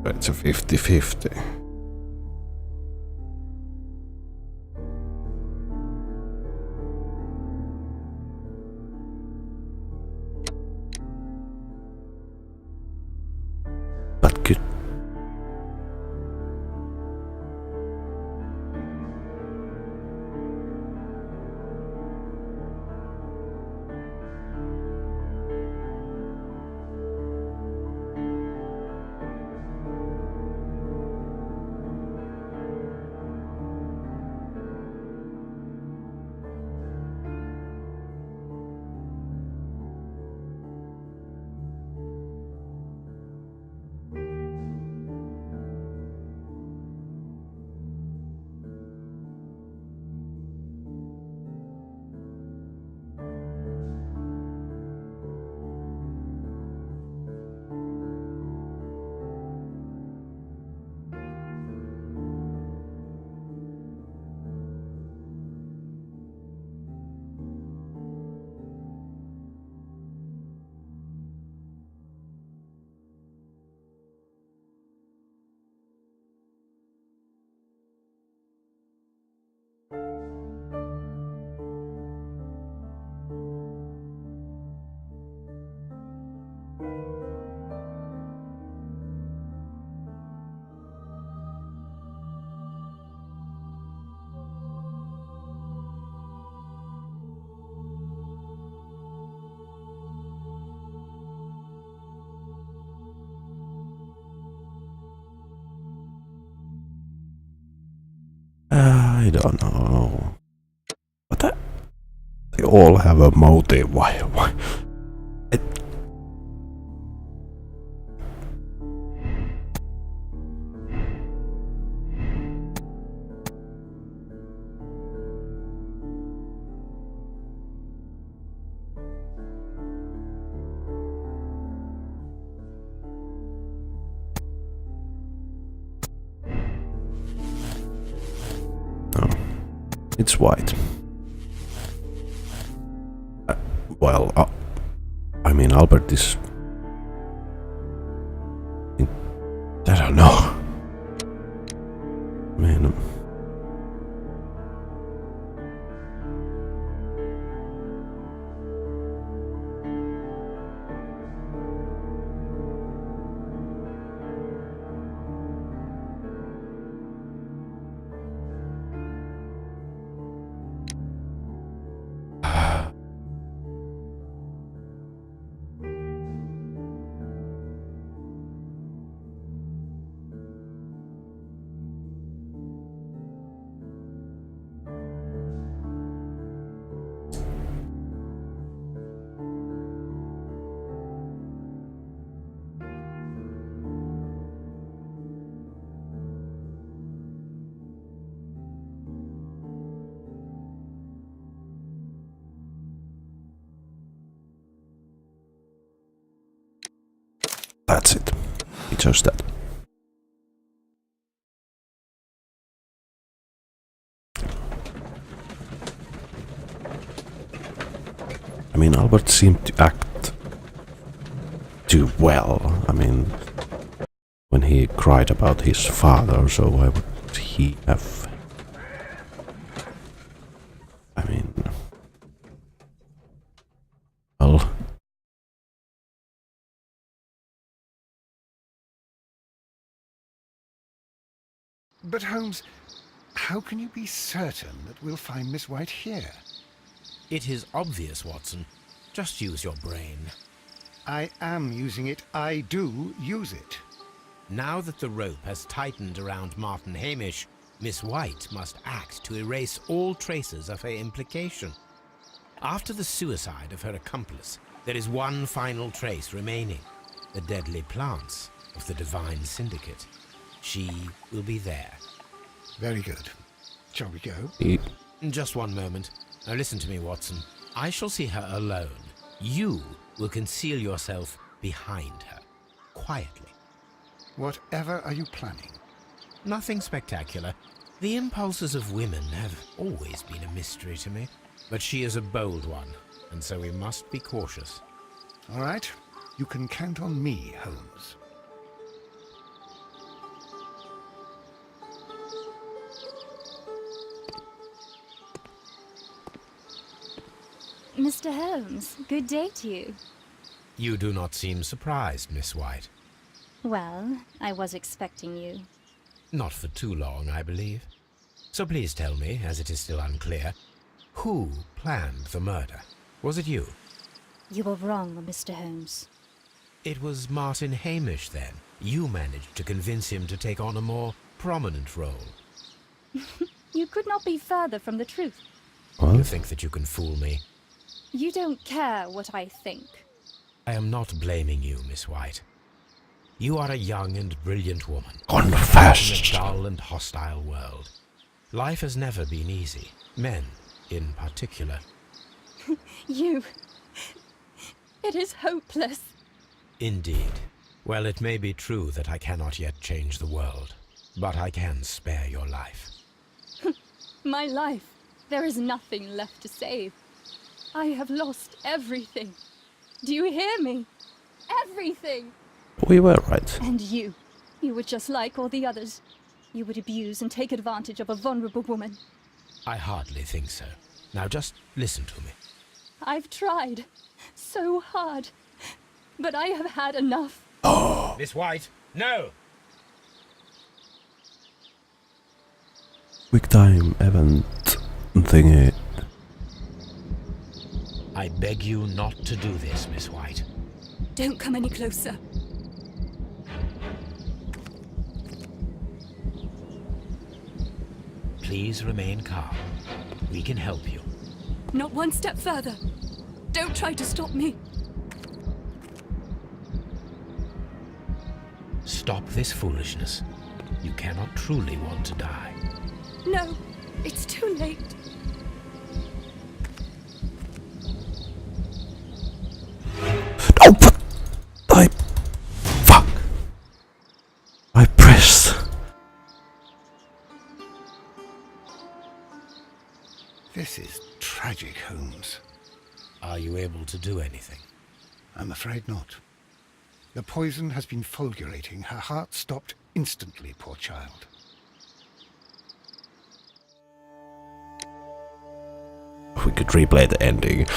It's a 50-50. But could... I don't know. But they all have a motive. Why? It's white. Well, I mean, Albert is... I don't know. Man... That's it. He chose that. I mean, Albert seemed to act too well. I mean, when he cried about his father, so why would he have... I mean... Well... But Holmes, how can you be certain that we'll find Miss White here? It is obvious, Watson. Just use your brain. I am using it. I do use it. Now that the rope has tightened around Martin Hamish, Miss White must act to erase all traces of her implication. After the suicide of her accomplice, there is one final trace remaining: the deadly plants of the Divine Syndicate. She will be there. Very good. Shall we go? Just one moment. Now listen to me, Watson. I shall see her alone. You will conceal yourself behind her, quietly. Whatever are you planning? Nothing spectacular. The impulses of women have always been a mystery to me. But she is a bold one, and so we must be cautious. All right. You can count on me, Holmes. Mr. Holmes, good day to you. You do not seem surprised, Miss White. Well, I was expecting you. Not for too long, I believe. So please tell me, as it is still unclear, who planned the murder? Was it you? You were wrong, Mr. Holmes. It was Martin Hamish, then. You managed to convince him to take on a more prominent role. You could not be further from the truth. What? You think that you can fool me? You don't care what I think. I am not blaming you, Miss White. You are a young and brilliant woman. Confessed. In a dull and hostile world. Life has never been easy. Men, in particular. You... It is hopeless. Indeed. Well, it may be true that I cannot yet change the world, but I can spare your life. My life. There is nothing left to save. I have lost everything. Do you hear me? Everything! We were right. And you. You were just like all the others. You would abuse and take advantage of a vulnerable woman. I hardly think so. Now just listen to me. I've tried so hard, but I have had enough. Oh. Miss White, no! Quick time event thingy. I beg you not to do this, Miss White. Don't come any closer. Please remain calm. We can help you. Not one step further. Don't try to stop me. Stop this foolishness. You cannot truly want to die. No, it's too late. Oh, but fuck. I pressed. This is tragic, Holmes. Are you able to do anything? I'm afraid not. The poison has been fulgurating. Her heart stopped instantly, poor child. We could replay the ending.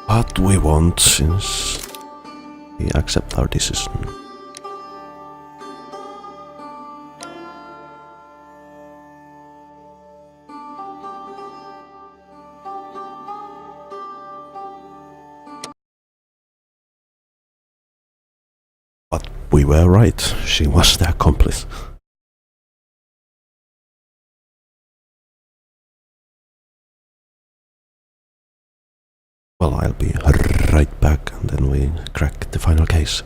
What we want since we accept our decision. But we were right, she was the accomplice. Well, I'll be right back and then we crack the final case.